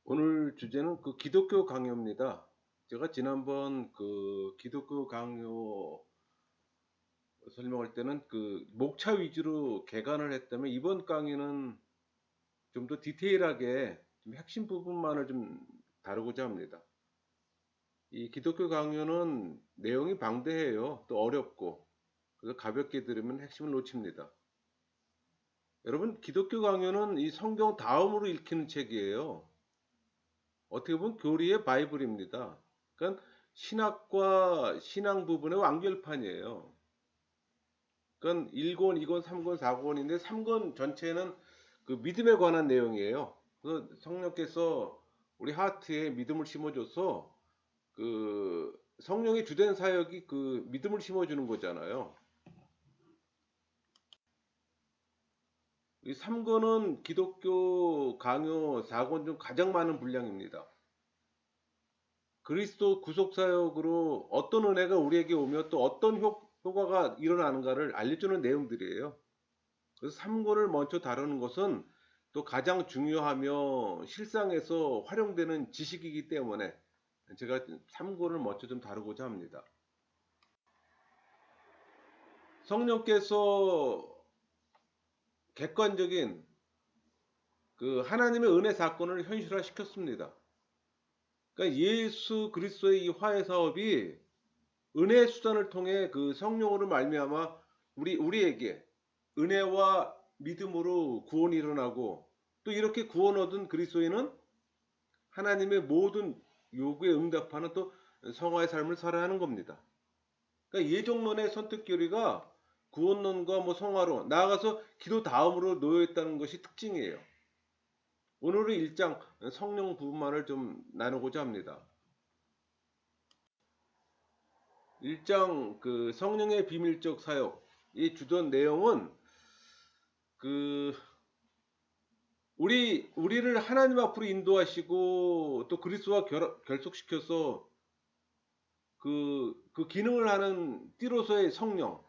오늘 주제는 기독교 강요입니다. 제가 지난번 기독교 강요 설명할 때는 목차 위주로 개관을 했다면 이번 강의는 좀 더 디테일하게 좀 핵심 부분만을 좀 다루고자 합니다. 이 기독교 강요는 내용이 방대해요. 또 어렵고, 그래서 가볍게 들으면 핵심을 놓칩니다. 여러분, 기독교 강요는 이 성경 다음으로 읽히는 책이에요. 어떻게 보면 교리의 바이블입니다. 그러니까 신학과 신앙 부분의 완결판이에요. 그러니까 1권, 2권, 3권, 4권인데 3권 전체는 믿음에 관한 내용이에요. 그래서 성령께서 우리 하트에 믿음을 심어줘서 성령의 주된 사역이 믿음을 심어주는 거잖아요. 이 3권은 기독교 강요 4권 중 가장 많은 분량입니다. 그리스도 구속사역으로 어떤 은혜가 우리에게 오며 또 어떤 효과가 일어나는가를 알려주는 내용들이에요. 그래서 3권을 먼저 다루는 것은 또 가장 중요하며 실상에서 활용되는 지식이기 때문에 제가 3권을 먼저 좀 다루고자 합니다. 성령께서 객관적인 하나님의 은혜 사건을 현실화 시켰습니다. 그러니까 예수 그리스도의 이 화해 사업이 은혜의 수단을 통해 성령으로 말미암아 우리에게 은혜와 믿음으로 구원이 일어나고, 또 이렇게 구원 얻은 그리스도인은 하나님의 모든 요구에 응답하는 또 성화의 삶을 살아야 하는 겁니다. 그러니까 예정론의 선택 교리가 구원론과 성화로 나아가서 기도 다음으로 놓여 있다는 것이 특징이에요. 오늘은 1장 성령 부분만을 좀 나누고자 합니다. 1장 성령의 비밀적 사역, 이 주된 내용은 우리를 하나님 앞으로 인도하시고 또 그리스도와 결속시켜서 그 기능을 하는 띠로서의 성령,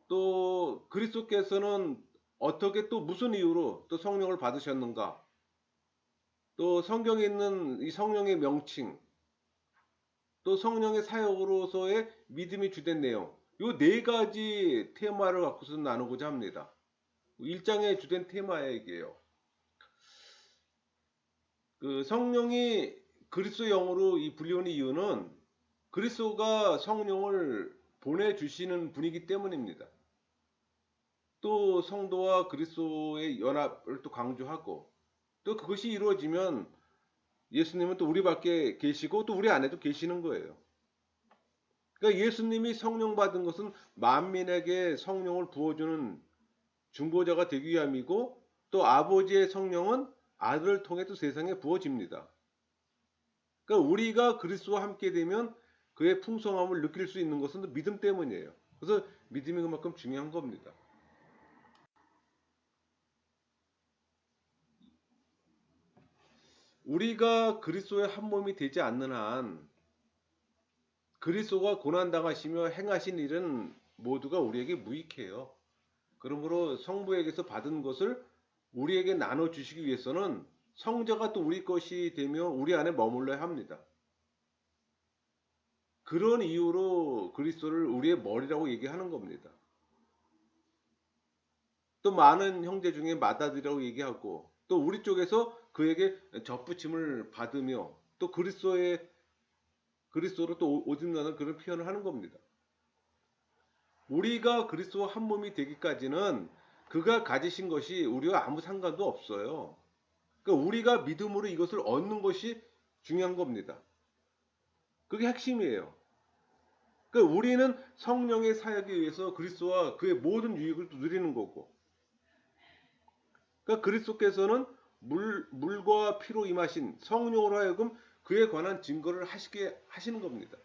또 그리스도께서는 어떻게 또 무슨 이유로 또 성령을 받으셨는가, 또 성경에 있는 이 성령의 명칭, 또 성령의 사역으로서의 믿음이 주된 내용, 이 네 가지 테마를 갖고서 나누고자 합니다. 1장의 주된 테마이게요. 성령이 그리스도 영으로 이 불리우는 이유는 그리스도가 성령을 보내주시는 분이기 때문입니다. 또 성도와 그리스도의 연합을 또 강조하고, 또 그것이 이루어지면 예수님은 또 우리 밖에 계시고 또 우리 안에도 계시는 거예요. 그러니까 예수님이 성령 받은 것은 만민에게 성령을 부어주는 중보자가 되기 위함이고, 또 아버지의 성령은 아들을 통해 또 세상에 부어집니다. 그러니까 우리가 그리스도와 함께 되면 그의 풍성함을 느낄 수 있는 것은 믿음 때문이에요. 그래서 믿음이 그만큼 중요한 겁니다. 우리가 그리스도의 한 몸이 되지 않는 한 그리스도가 고난당하시며 행하신 일은 모두가 우리에게 무익해요. 그러므로 성부에게서 받은 것을 우리에게 나눠주시기 위해서는 성자가 또 우리 것이 되며 우리 안에 머물러야 합니다. 그런 이유로 그리스도를 우리의 머리라고 얘기하는 겁니다. 또 많은 형제 중에 맏아들이라고 얘기하고, 또 우리 쪽에서 그에게 접붙임을 받으며 또 그리스도로 또 오직나는 그런 표현을 하는 겁니다. 우리가 그리스도와 한 몸이 되기까지는 그가 가지신 것이 우리와 아무 상관도 없어요. 그러니까 우리가 믿음으로 이것을 얻는 것이 중요한 겁니다. 그게 핵심이에요. 그러니까 우리는 성령의 사역에 의해서 그리스도와 그의 모든 유익을 누리는 거고, 그러니까 그리스도께서는 물과 피로 임하신 성령으로 하여금 그에 관한 증거를 하시게 하시는 겁니다.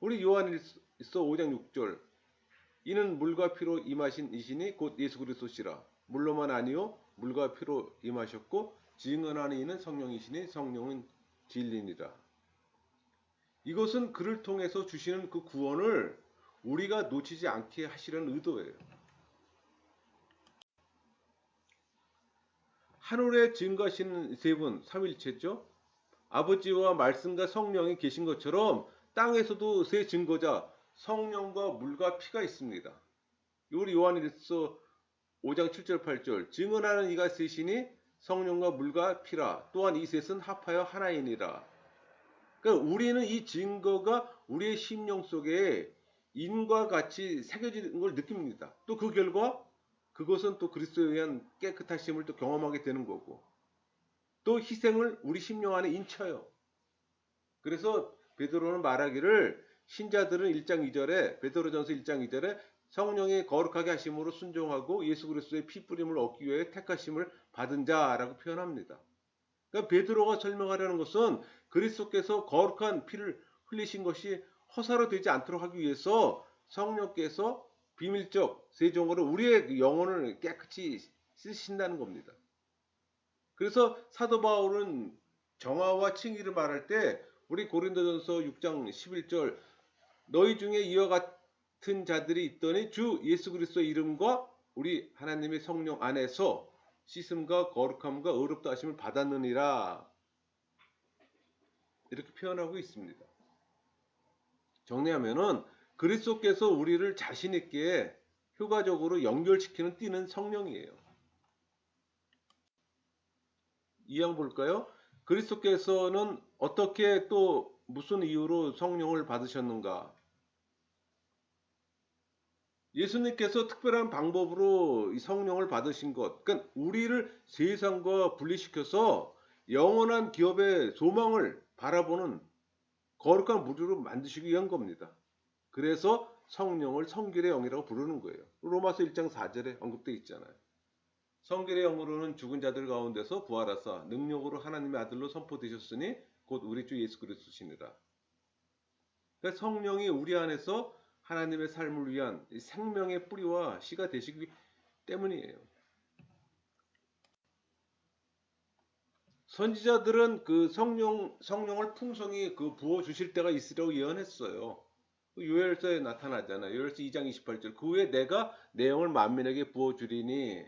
우리 요한일서 5장 6절, 이는 물과 피로 임하신 이시니 곧 예수 그리스도시라. 물로만 아니요 물과 피로 임하셨고 증언하는 이는 성령이시니 성령은 진리니라. 이것은 그를 통해서 주시는 그 구원을 우리가 놓치지 않게 하시려는 의도예요. 하늘에 증거하시는 세 분, 삼일체죠. 아버지와 말씀과 성령이 계신 것처럼 땅에서도 세 증거자, 성령과 물과 피가 있습니다. 우리 요한일서 5장 7절 8절 증언하는 이가 셋이니 성령과 물과 피라. 또한 이 셋은 합하여 하나이니라. 그러니까 우리는 이 증거가 우리의 심령 속에 인과 같이 새겨지는 걸 느낍니다. 또 그 결과 그것은 또 그리스도에 의한 깨끗하심을 또 경험하게 되는 거고, 또 희생을 우리 심령 안에 인쳐요. 그래서 베드로는 말하기를, 신자들은 1장 2절에, 베드로전서 1장 2절에 성령의 거룩하게 하심으로 순종하고 예수 그리스도의 피 뿌림을 얻기 위해 택하심을 받은 자라고 표현합니다. 그러니까 베드로가 설명하려는 것은 그리스도께서 거룩한 피를 흘리신 것이 허사로 되지 않도록 하기 위해서 성령께서 비밀적 세종으로 우리의 영혼을 깨끗이 쓰신다는 겁니다. 그래서 사도 바울은 정화와 칭의를 말할 때 우리 고린도전서 6장 11절 너희 중에 이와 같은 자들이 있더니 주 예수 그리스도의 이름과 우리 하나님의 성령 안에서 씻음과 거룩함과 의롭다 하심을 받았느니라, 이렇게 표현하고 있습니다. 정리하면은 그리스도께서 우리를 자신 있게 효과적으로 연결시키는 띠는 성령이에요. 이양 볼까요? 그리스도께서는 어떻게 또 무슨 이유로 성령을 받으셨는가? 예수님께서 특별한 방법으로 이 성령을 받으신 것, 그러니까 우리를 세상과 분리시켜서 영원한 기업의 소망을 바라보는 거룩한 무리로 만드시기 위한 겁니다. 그래서 성령을 성결의 영이라고 부르는 거예요. 로마서 1장 4절에 언급되어 있잖아요. 성결의 영으로는 죽은 자들 가운데서 부활하사 능력으로 하나님의 아들로 선포되셨으니 곧 우리 주 예수 그리스도시니라. 그러니까 성령이 우리 안에서 하나님의 삶을 위한 생명의 뿌리와 씨가 되시기 때문이에요. 선지자들은 그 성령을 풍성히 부어 주실 때가 있으라고 예언했어요. 요엘서에 나타나잖아요. 요엘서 2장 28절. 그 후에 내가 내 영을 만민에게 부어 주리니.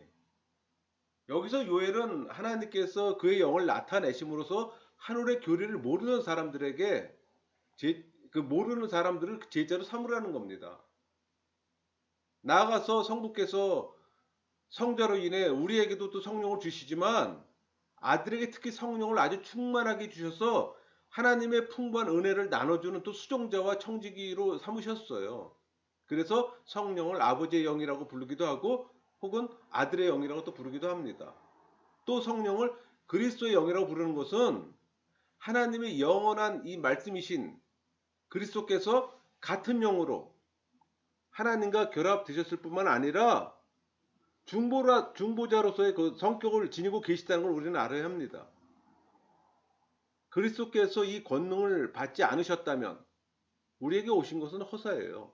여기서 요엘은 하나님께서 그의 영을 나타내심으로써 하늘의 교리를 모르는 사람들에게 그 모르는 사람들을 제자로 삼으라는 겁니다. 나아가서 성부께서 성자로 인해 우리에게도 또 성령을 주시지만 아들에게 특히 성령을 아주 충만하게 주셔서 하나님의 풍부한 은혜를 나눠주는 또 수종자와 청지기로 삼으셨어요. 그래서 성령을 아버지의 영이라고 부르기도 하고 혹은 아들의 영이라고 또 부르기도 합니다. 또 성령을 그리스도의 영이라고 부르는 것은 하나님의 영원한 이 말씀이신 그리스도께서 같은 영으로 하나님과 결합되셨을 뿐만 아니라 중보자로서의 그 성격을 지니고 계시다는 걸 우리는 알아야 합니다. 그리스도께서 이 권능을 받지 않으셨다면 우리에게 오신 것은 허사예요.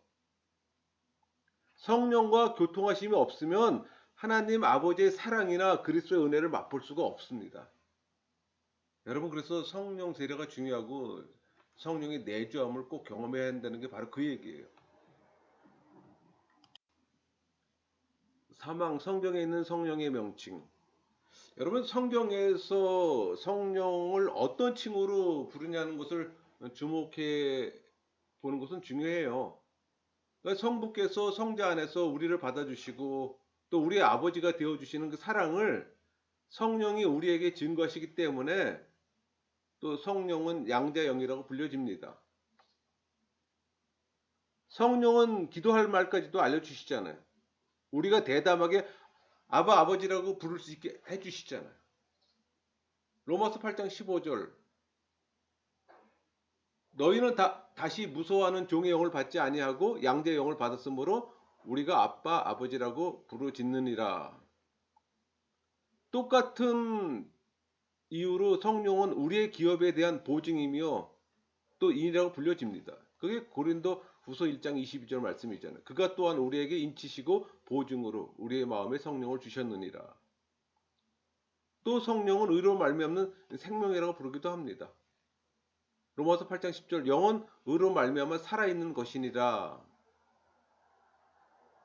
성령과 교통하심이 없으면 하나님 아버지의 사랑이나 그리스도의 은혜를 맛볼 수가 없습니다. 여러분, 그래서 성령 세례가 중요하고 성령의 내주함을 꼭 경험해야 한다는 게 바로 그 얘기예요. 사망, 성경에 있는 성령의 명칭. 여러분, 성경에서 성령을 어떤 칭호로 부르냐는 것을 주목해 보는 것은 중요해요. 그러니까 성부께서 성자 안에서 우리를 받아주시고 또 우리의 아버지가 되어주시는 그 사랑을 성령이 우리에게 증거하시기 때문에 또 성령은 양자 영이라고 불려집니다. 성령은 기도할 말까지도 알려주시잖아요. 우리가 대담하게 아바 아버지라고 부를 수 있게 해주시잖아요. 로마서 8장 15절 너희는 다시 무서워하는 종의 영을 받지 아니하고 양자의 영을 받았으므로 우리가 아빠 아버지라고 부르짖느니라. 똑같은 이유로 성령은 우리의 기업에 대한 보증이며 또 인이라고 불려집니다. 그게 고린도 후서 1장 22절 말씀이잖아요. 그가 또한 우리에게 인치시고 보증으로 우리의 마음에 성령을 주셨느니라. 또 성령은 의로 말미암는 생명이라고 부르기도 합니다. 로마서 8장 10절 영은 의로 말미암아 살아있는 것이니라.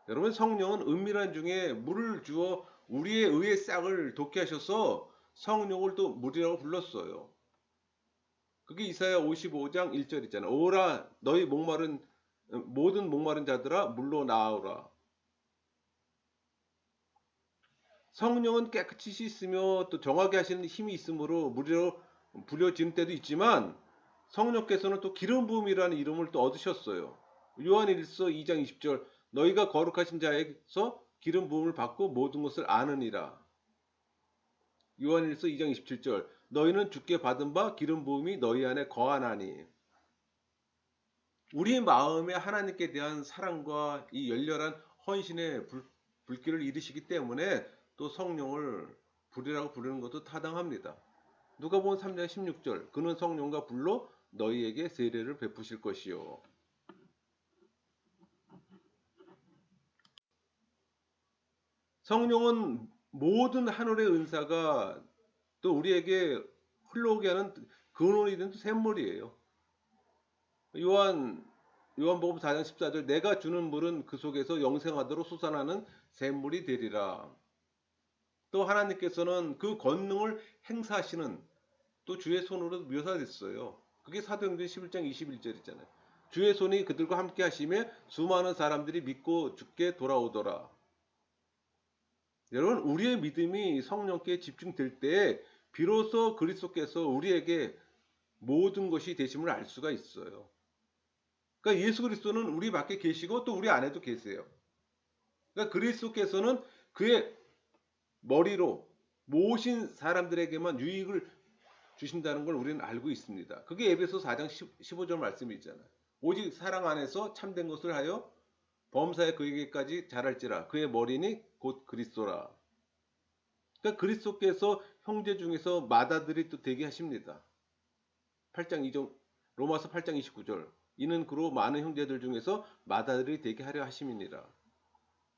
여러분, 성령은 은밀한 중에 물을 주어 우리의 의의 싹을 돋게 하셔서 성령을 또 무리라고 불렀어요. 그게 이사야 55장 1절 있잖아요. 오라 너희 모든 목마른 자들아 물로 나오라. 성령은 깨끗이 씻으며 또 정하게 하시는 힘이 있으므로 무리로 부려지는 때도 있지만 성령께서는 또 기름 부음이라는 이름을 또 얻으셨어요. 요한일서 2장 20절 너희가 거룩하신 자에게서 기름 부음을 받고 모든 것을 아느니라. 요한일서 2장 27절 너희는 주께 받은 바 기름 부음이 너희 안에 거하나니. 우리 마음에 하나님께 대한 사랑과 이 열렬한 헌신의 불길을 일으키기 때문에 또 성령을 불이라고 부르는 것도 타당합니다. 누가복음 3장 16절 그는 성령과 불로 너희에게 세례를 베푸실 것이요. 성령은 모든 하늘의 은사가 또 우리에게 흘러오게 하는 근원이 된 샘물이에요. 요한복음 4장 14절 내가 주는 물은 그 속에서 영생하도록 솟아나는 샘물이 되리라. 또 하나님께서는 그 권능을 행사하시는 또 주의 손으로 묘사됐어요. 그게 사도행전 11장 21절 있잖아요. 주의 손이 그들과 함께 하시며 수많은 사람들이 믿고 주께 돌아오더라. 여러분 우리의 믿음이 성령께 집중될 때 비로소 그리스도께서 우리에게 모든 것이 되심을 알 수가 있어요. 그러니까 예수 그리스도는 우리 밖에 계시고 또 우리 안에도 계세요. 그러니까 그리스도께서는 그의 머리로 모신 사람들에게만 유익을 주신다는 걸 우리는 알고 있습니다. 그게 에베소 4장 15절 말씀이 있잖아요. 오직 사랑 안에서 참된 것을 하여 범사에 그에게까지 자랄지라 그의 머리니 곧 그리스도라. 그러니까 그리스도께서 형제 중에서 맏아들이 또 되게 하십니다. 8장 2절 로마서 8장 29절 이는 그로 많은 형제들 중에서 맏아들이 되게 하려 하심이니라.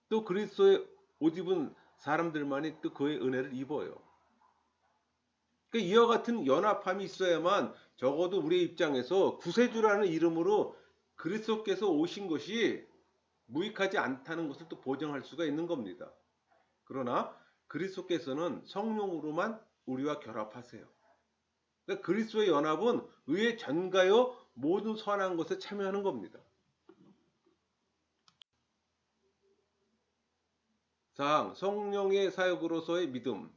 또 그리스도의 옷 입은 사람들만이 또 그의 은혜를 입어요. 그러니까 이와 같은 연합함이 있어야만 적어도 우리의 입장에서 구세주라는 이름으로 그리스도께서 오신 것이 무익하지 않다는 것을 또 보증할 수가 있는 겁니다. 그러나 그리스도께서는 성령으로만 우리와 결합하세요. 그러니까 그리스도의 연합은 의에 전가여 모든 선한 것에 참여하는 겁니다. 4. 성령의 사역으로서의 믿음.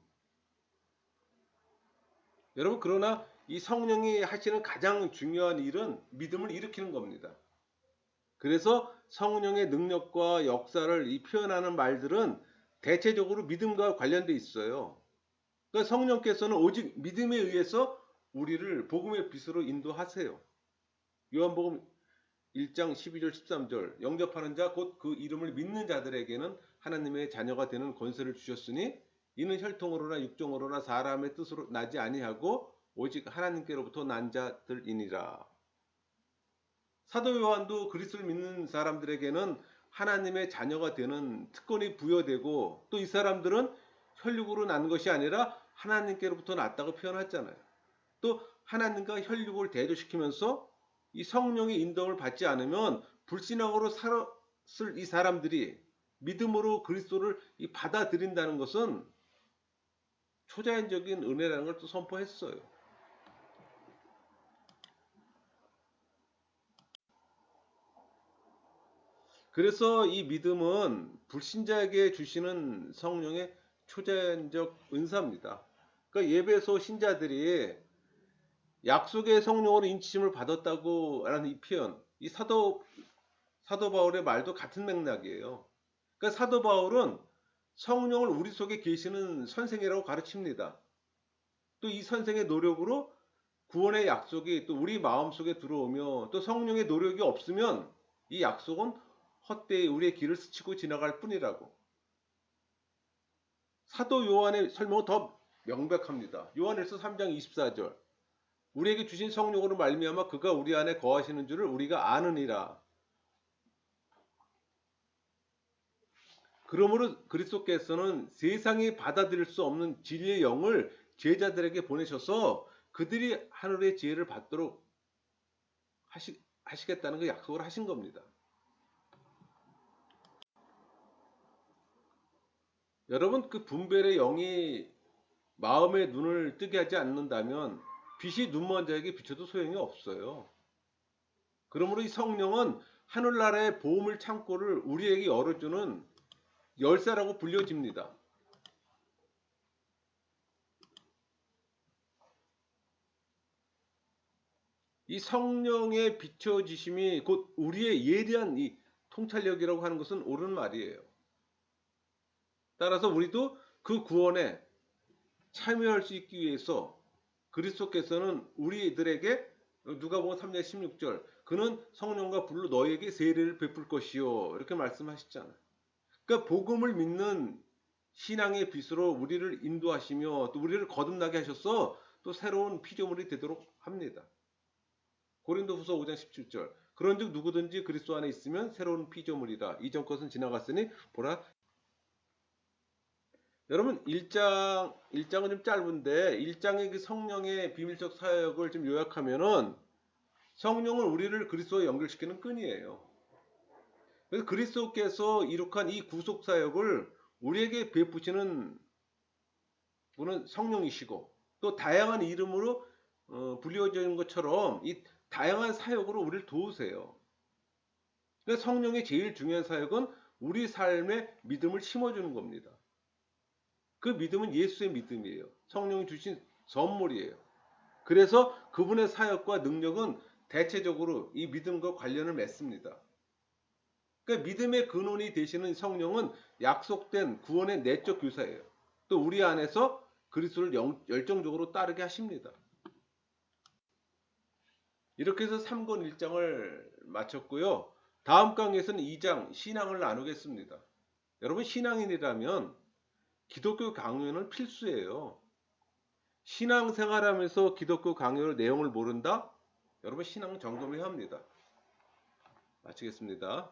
여러분 그러나 이 성령이 하시는 가장 중요한 일은 믿음을 일으키는 겁니다. 그래서 성령의 능력과 역사를 표현하는 말들은 대체적으로 믿음과 관련돼 있어요. 그러니까 성령께서는 오직 믿음에 의해서 우리를 복음의 빛으로 인도하세요. 요한복음 1장 12절 13절 영접하는 자 곧 그 이름을 믿는 자들에게는 하나님의 자녀가 되는 권세를 주셨으니 이는 혈통으로나 육종으로나 사람의 뜻으로 나지 아니하고 오직 하나님께로부터 난 자들이니라. 사도 요한도 그리스도를 믿는 사람들에게는 하나님의 자녀가 되는 특권이 부여되고 또 이 사람들은 혈육으로 난 것이 아니라 하나님께로부터 났다고 표현했잖아요. 또 하나님과 혈육을 대조시키면서 이 성령의 인도를 받지 않으면 불신앙으로 살았을 이 사람들이 믿음으로 그리스도를 받아들인다는 것은 초자연적인 은혜라는 걸 또 선포했어요. 그래서 이 믿음은 불신자에게 주시는 성령의 초자연적 은사입니다. 그러니까 예배소 신자들이 약속의 성령으로 인치심을 받았다고 하는 이 표현, 이 사도 바울의 말도 같은 맥락이에요. 그러니까 사도 바울은 성령을 우리 속에 계시는 선생이라고 가르칩니다. 또 이 선생의 노력으로 구원의 약속이 또 우리 마음속에 들어오며 또 성령의 노력이 없으면 이 약속은 헛되이 우리의 길을 스치고 지나갈 뿐이라고. 사도 요한의 설명은 더 명백합니다. 요한일서 3장 24절 우리에게 주신 성령으로 말미암아 그가 우리 안에 거하시는 줄을 우리가 아느니라. 그러므로 그리스도께서는 세상이 받아들일 수 없는 진리의 영을 제자들에게 보내셔서 그들이 하늘의 지혜를 받도록 하시겠다는 그 약속을 하신 겁니다. 여러분 그 분별의 영이 마음의 눈을 뜨게 하지 않는다면 빛이 눈먼 자에게 비춰도 소용이 없어요. 그러므로 이 성령은 하늘나라의 보물 창고를 우리에게 열어주는 열쇠라고 불려집니다. 이 성령의 비춰지심이 곧 우리의 예리한 이 통찰력이라고 하는 것은 옳은 말이에요. 따라서 우리도 그 구원에 참여할 수 있기 위해서 그리스도께서는 우리들에게 누가복음 3장 16절 그는 성령과 불로 너희에게 세례를 베풀 것이요 이렇게 말씀하셨잖아요. 그러니까 복음을 믿는 신앙의 빛으로 우리를 인도하시며 또 우리를 거듭나게 하셔서 또 새로운 피조물이 되도록 합니다. 고린도후서 5장 17절 그런즉 누구든지 그리스도 안에 있으면 새로운 피조물이라 이전 것은 지나갔으니 보라. 여러분 1장은 좀 짧은데 1장의 그 성령의 비밀적 사역을 좀 요약하면은 성령은 우리를 그리스도와 연결시키는 끈이에요. 그래서 그리스도께서 이룩한 이 구속 사역을 우리에게 베푸시는 분은 성령이시고 또 다양한 이름으로 불리워지는 것처럼 이 다양한 사역으로 우리를 도우세요. 그러니까 성령의 제일 중요한 사역은 우리 삶에 믿음을 심어주는 겁니다. 그 믿음은 예수의 믿음이에요. 성령이 주신 선물이에요. 그래서 그분의 사역과 능력은 대체적으로 이 믿음과 관련을 맺습니다. 그러니까 믿음의 근원이 되시는 성령은 약속된 구원의 내적 교사예요. 또 우리 안에서 그리스도를 열정적으로 따르게 하십니다. 이렇게 해서 3권 1장을 마쳤고요. 다음 강의에서는 2장 신앙을 나누겠습니다. 여러분 신앙인이라면 기독교 강요는 필수예요. 신앙생활하면서 기독교 강요 내용을 모른다? 여러분 신앙 점검해야 합니다. 마치겠습니다.